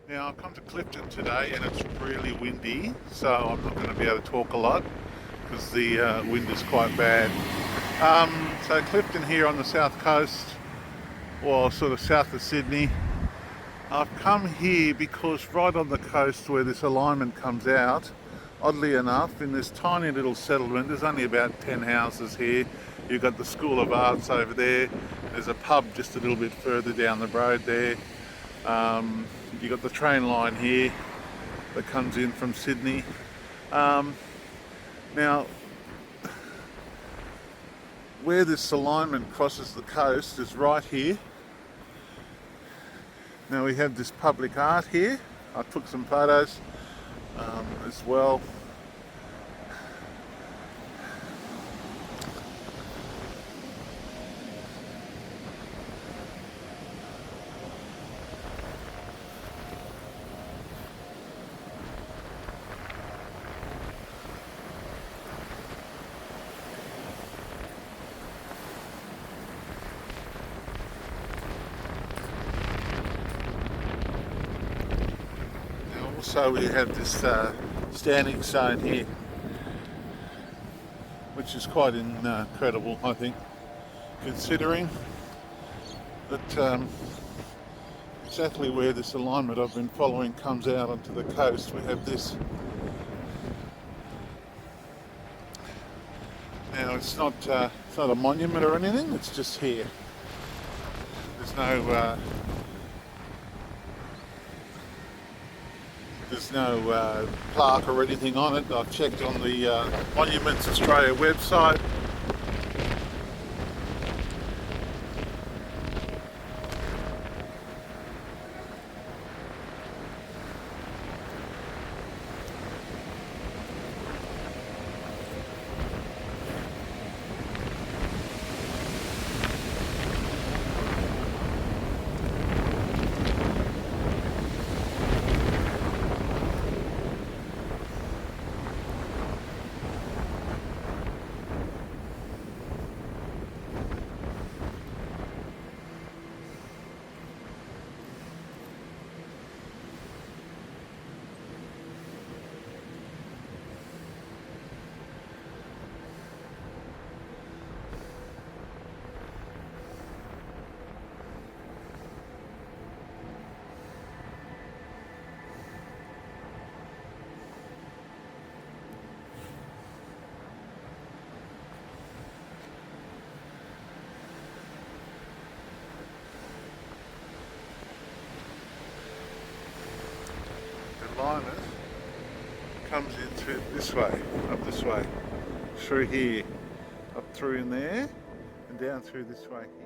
Now I've come to Clifton today and it's really windy, so I'm not going to be able to talk a lot because the wind is quite bad. So Clifton here on the south coast, or sort of south of Sydney. I've come here because right on the coast where this alignment comes out, oddly enough, in this tiny little settlement, there's only about 10 houses here. You've got the School of Arts over there. There's a pub just a little bit further down the road there. Um, you've got the train line here that comes in from Sydney. Um, Now, where this alignment crosses the coast is right here. Now we have this public art here. I took some photos as well. Now also we have this standing zone here, which is quite incredible, I think, considering that exactly where this alignment I've been following comes out onto the coast. We have this. Now it's not a monument or anything. It's just here. There's no plaque or anything on it. I've checked on the Monuments Australia website. The alignment comes into this way, up this way, through here, up through in there, and down through this way here.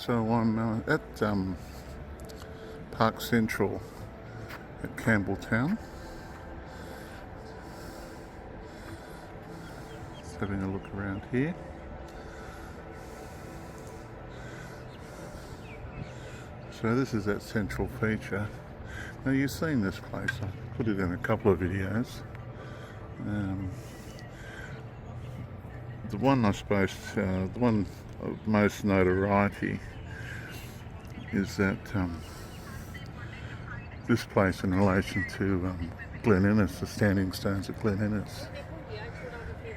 So I'm at Park Central at Campbelltown. Just having a look around here. So this is that central feature. Now you've seen this place, I put it in a couple of videos. The one I suppose, the one of most notoriety is that this place in relation to Glen Innes, the standing stones at Glen Innes.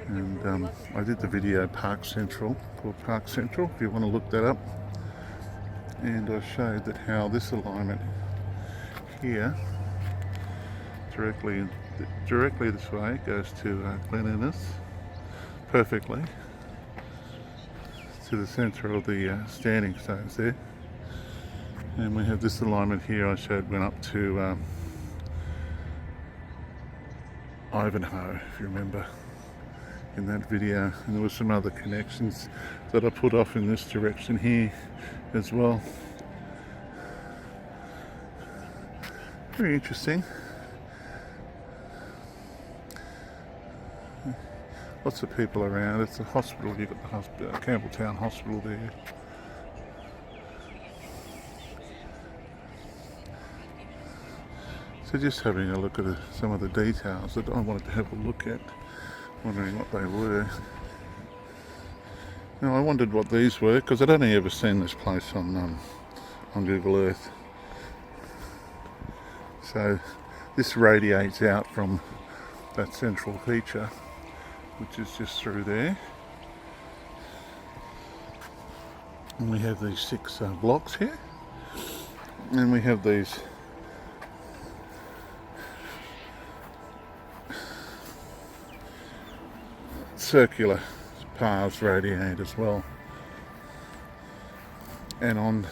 And I did the video Park Central, called Park Central, if you want to look that up. And I showed that how this alignment here, directly this way, goes to Glen Innes, perfectly, to the centre of the standing stones there. And we have this alignment here I showed went up to Ivanhoe, if you remember, in that video. And there were some other connections that I put off in this direction here as well. Very interesting. Lots of people around. It's a hospital. You've got the hospital, Campbelltown Hospital there. So just having a look at some of the details that I wanted to have a look at, wondering what they were. Now I wondered what these were because I'd only ever seen this place on Google Earth. So this radiates out from that central feature, which is just through there. And we have these 6 blocks here. And we have these circular paths radiate as well. And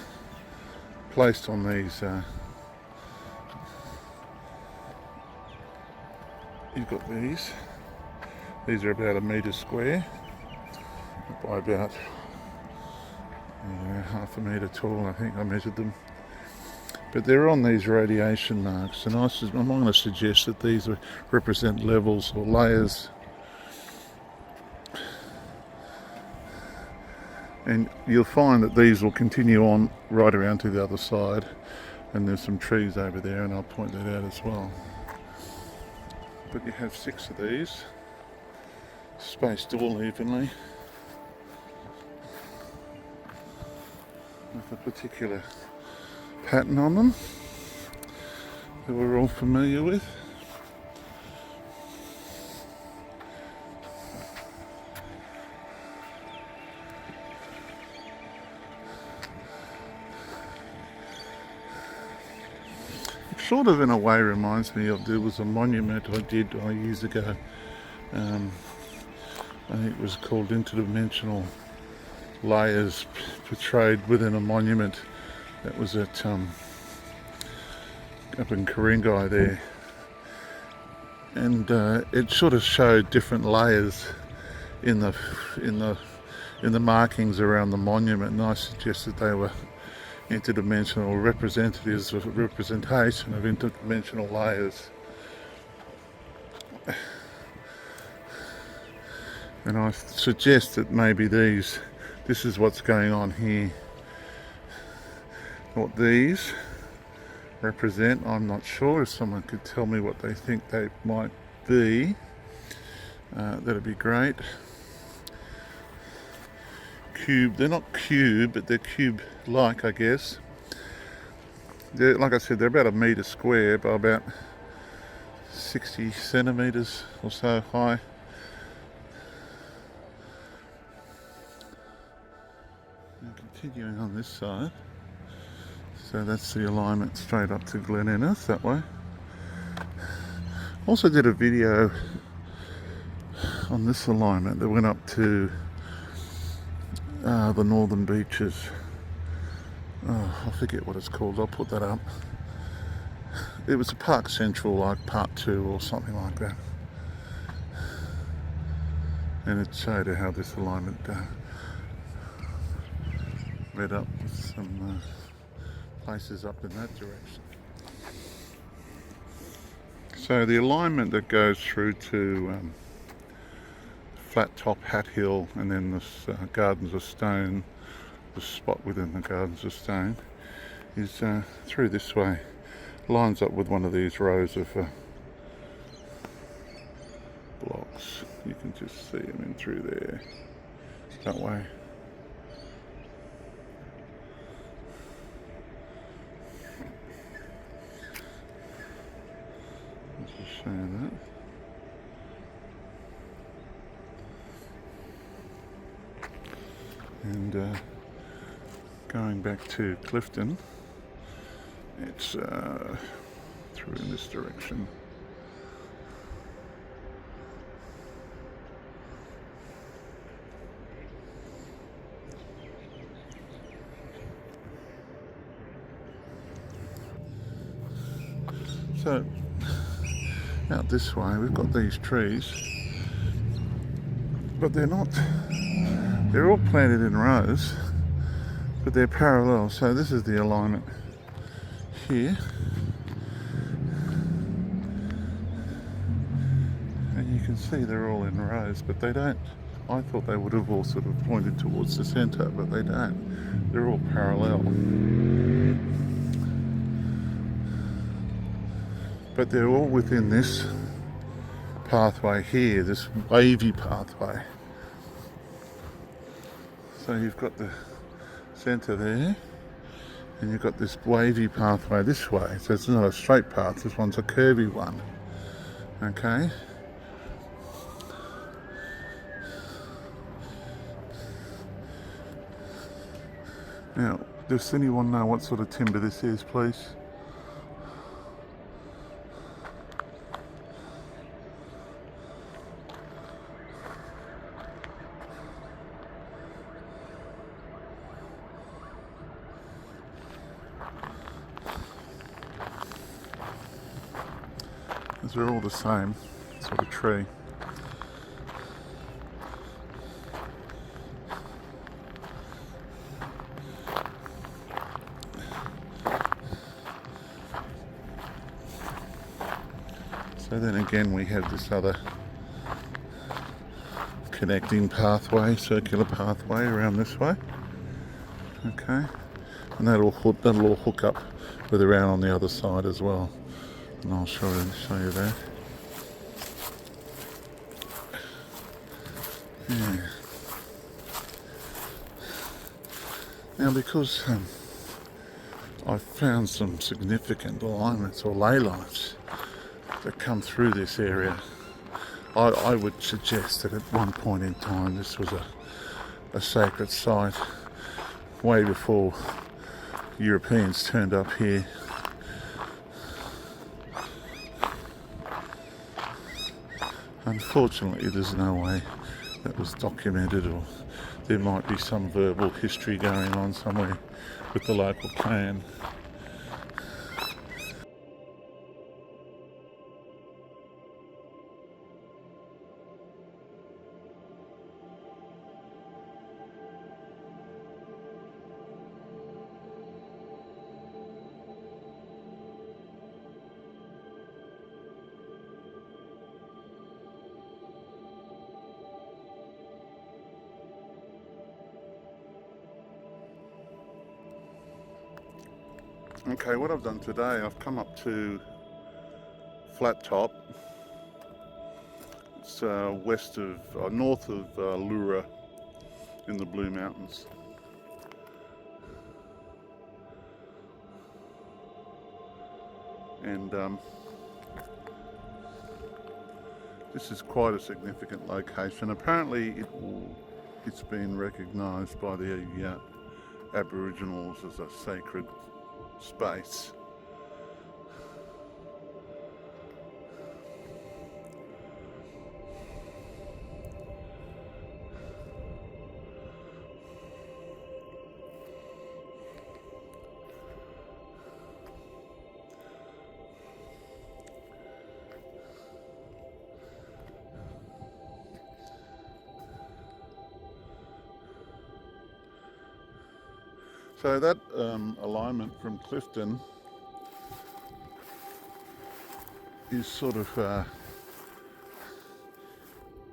placed on these you've got these are about 1 metre square by about half a metre tall, I think I measured them. But they're on these radiation marks, and I'm going to suggest that these represent levels or layers. And you'll find that these will continue on right around to the other side, and there's some trees over there, and I'll point that out as well. But you have 6 of these, spaced all evenly, with a particular pattern on them that we're all familiar with. Sort of in a way reminds me of, there was a monument I did years ago. I think it was called Interdimensional Layers, portrayed within a monument that was at up in Ku-ring-gai there. And it sort of showed different layers in the markings around the monument, and I suggested they were interdimensional representatives of representation of interdimensional layers. And I suggest that maybe this is what's going on here. What these represent, I'm not sure. If someone could tell me what they think they might be, that'd be great. Cube, they're not cube, but they're cube-like, I guess. Like I said, they're about 1 metre square by about 60 centimetres or so high. And continuing on this side, so that's the alignment straight up to Glen Innes that way. Also did a video on this alignment that went up to the northern beaches. I forget what it's called, I'll put that up. It was a Park Central, like part 2 or something like that. And it showed how this alignment lit up with some places up in that direction. So the alignment that goes through to Flat Top Hat Hill and then this Gardens of Stone, the spot within the Gardens of Stone, is through this way. Lines up with one of these rows of blocks. You can just see them in through there, that way. Let's just show you that. And going back to Clifton, it's through in this direction. So out this way we've got these trees, but they're all planted in rows, but they're parallel. So this is the alignment here, and you can see they're all in rows, but they don't. I thought they would have all sort of pointed towards the centre, but they don't. They're all parallel. But they're all within this pathway here, this wavy pathway. So you've got the centre there, and you've got this wavy pathway this way. So it's not a straight path, this one's a curvy one. Okay? Now, does anyone know what sort of timber this is, please? Because they're all the same sort of tree. So then again we have this other connecting pathway, circular pathway around this way. Okay, and that'll all hook up with around on the other side as well. And I'll show you that. Yeah. Now because I've found some significant alignments or ley lines that come through this area, I would suggest that at one point in time this was a sacred site way before Europeans turned up here. Unfortunately, there's no way that was documented, or there might be some verbal history going on somewhere with the local clan. Okay, what I've done today, I've come up to Flat Top. It's north of Lura in the Blue Mountains. And this is quite a significant location. Apparently it's been recognised by the Aboriginals as a sacred space. So that alignment from Clifton is sort of,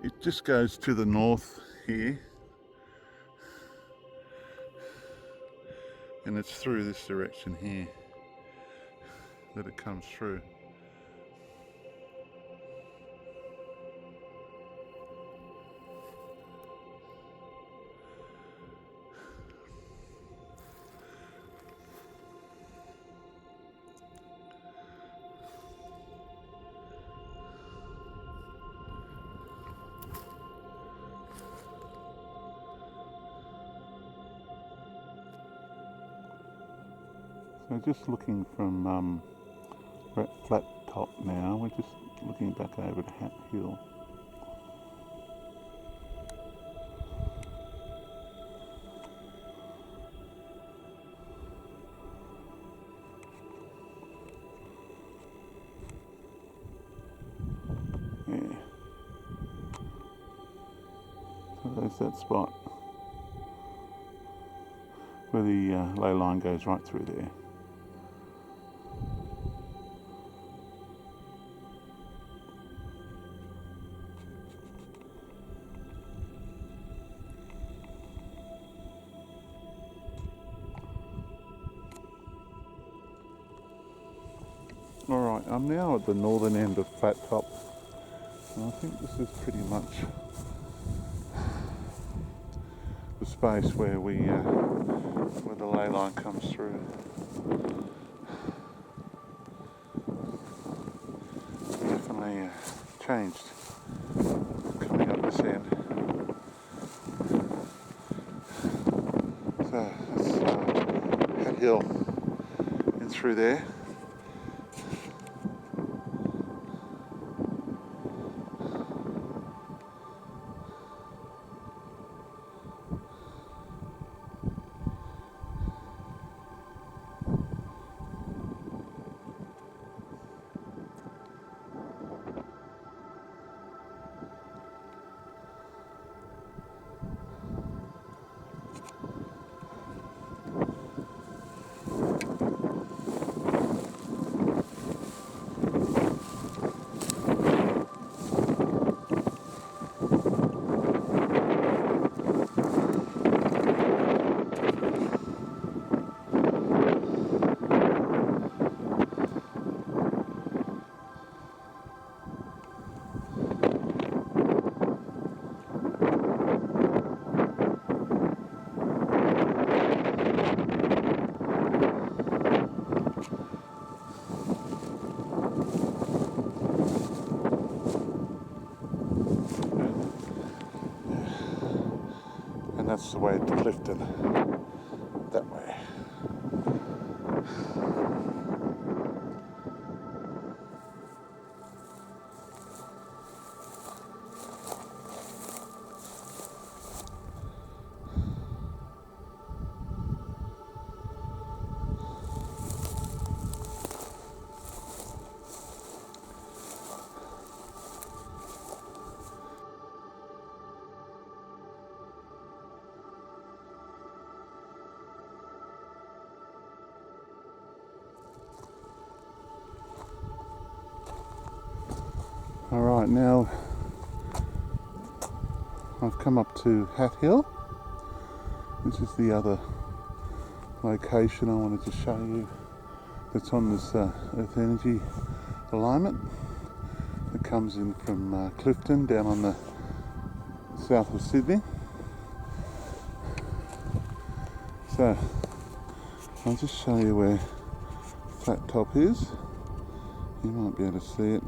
it just goes to the north here, and it's through this direction here that it comes through. So just looking from, we're at Flat Top now, we're just looking back over to Hat Hill. Yeah. So there's that spot where the ley line goes right through there. Alright, I'm now at the northern end of Flat Top, and I think this is pretty much the space where where the ley line comes through. Definitely changed coming up this end. So that's Hat Hill in through there. And that's the way to Clifton, that way. Alright, now I've come up to Hat Hill. This is the other location I wanted to show you that's on this Earth Energy alignment that comes in from Clifton down on the south of Sydney. So I'll just show you where Flat Top is. You might be able to see it.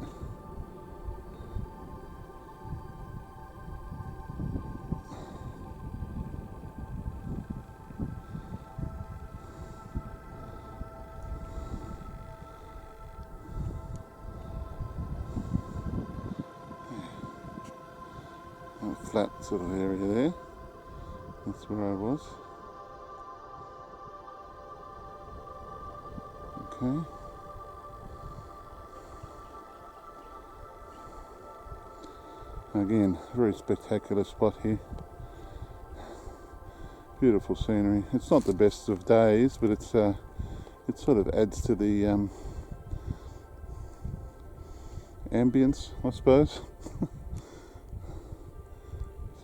Flat sort of area there. That's where I was. Okay. Again, very spectacular spot here. Beautiful scenery. It's not the best of days, but it sort of adds to the ambience, I suppose. It's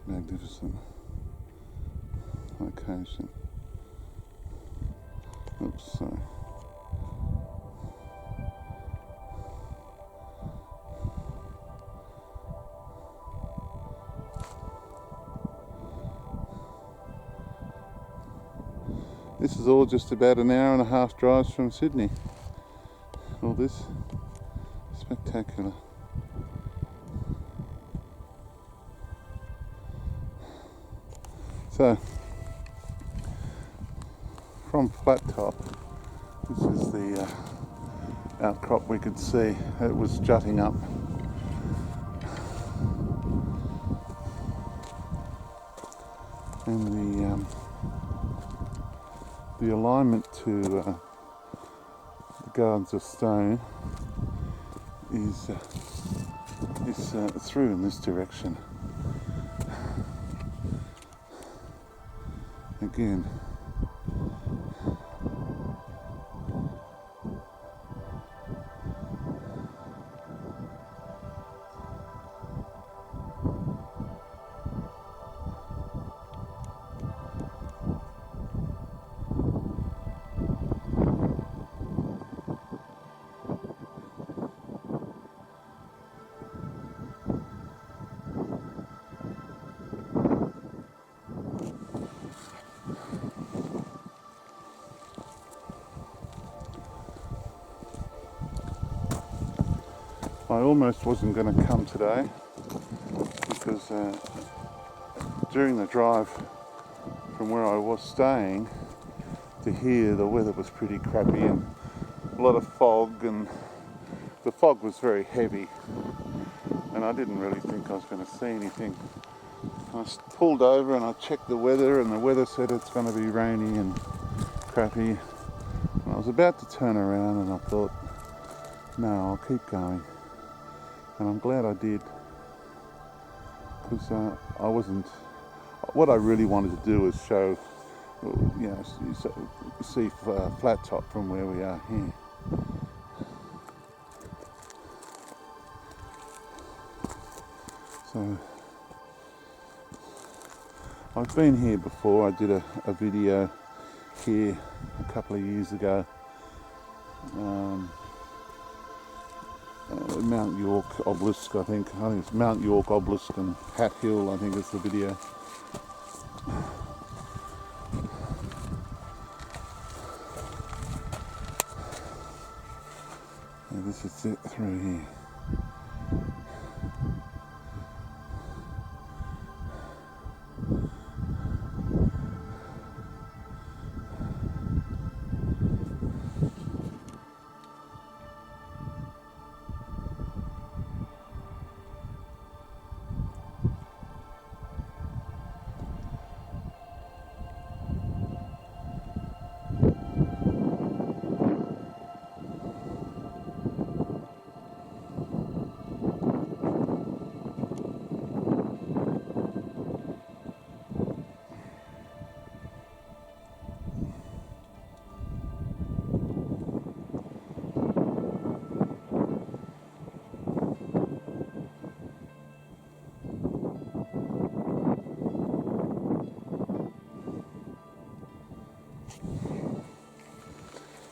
a magnificent location. Oops, sorry. This is all just about an hour and a half drive from Sydney. All this. Spectacular. So, from Flat Top, this is the outcrop we could see. It was jutting up. And the alignment to the Gardens of Stone is through in this direction. Again, I almost wasn't going to come today because during the drive from where I was staying to here, the weather was pretty crappy and a lot of fog, and the fog was very heavy, and I didn't really think I was going to see anything. I pulled over and I checked the weather, and the weather said it's going to be rainy and crappy, and I was about to turn around and I thought, no, I'll keep going. And I'm glad I did, because I wasn't. What I really wanted to do was show, you know, see Flat Top from where we are here. So I've been here before. I did a video here a couple of years ago. Mount York Obelisk, I think it's Mount York Obelisk and Hat Hill, I think is the video. And this is it through here.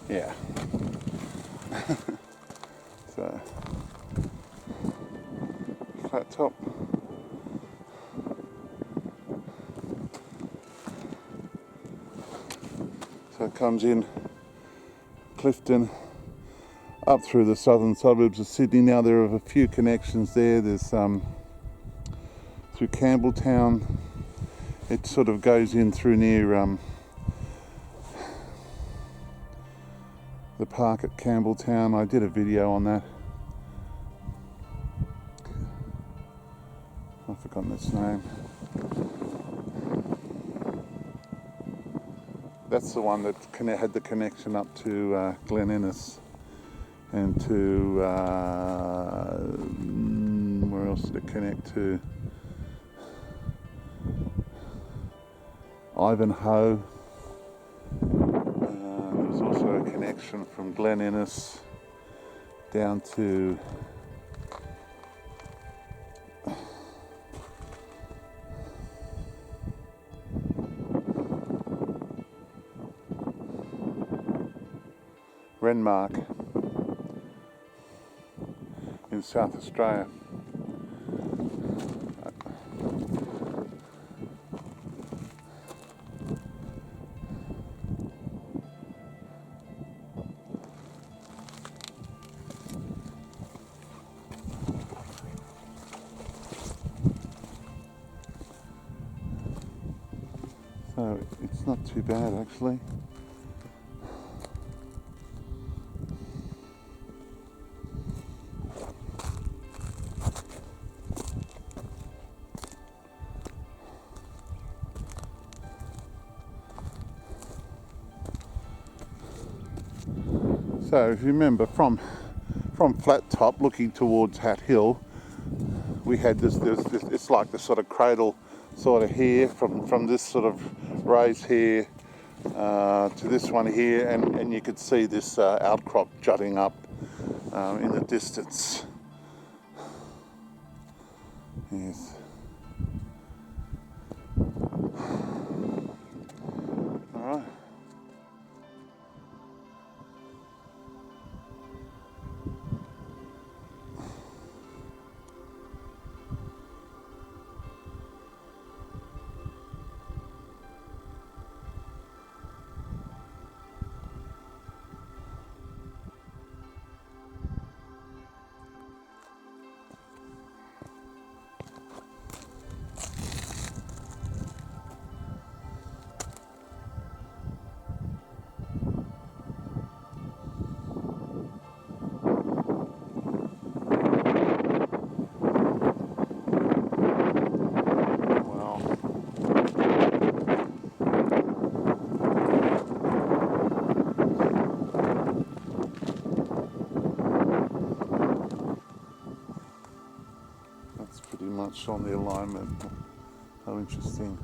Yeah. So, Flat Top. So it comes in Clifton up through the southern suburbs of Sydney. Now there are a few connections there. There's through Campbelltown. It sort of goes in through near the park at Campbelltown. I did a video on that. I've forgotten its name. That's the one that had the connection up to Glen Innes and to where else did it connect to? Ivanhoe. There's also a connection from Glen Innes down to Renmark in South Australia. So it's not too bad actually. So if you remember from Flat Top looking towards Hat Hill, we had this it's like the sort of cradle sort of here from this sort of raise here to this one here, and you could see this outcrop jutting up in the distance. Yes. All right. Pretty much on the alignment. How interesting.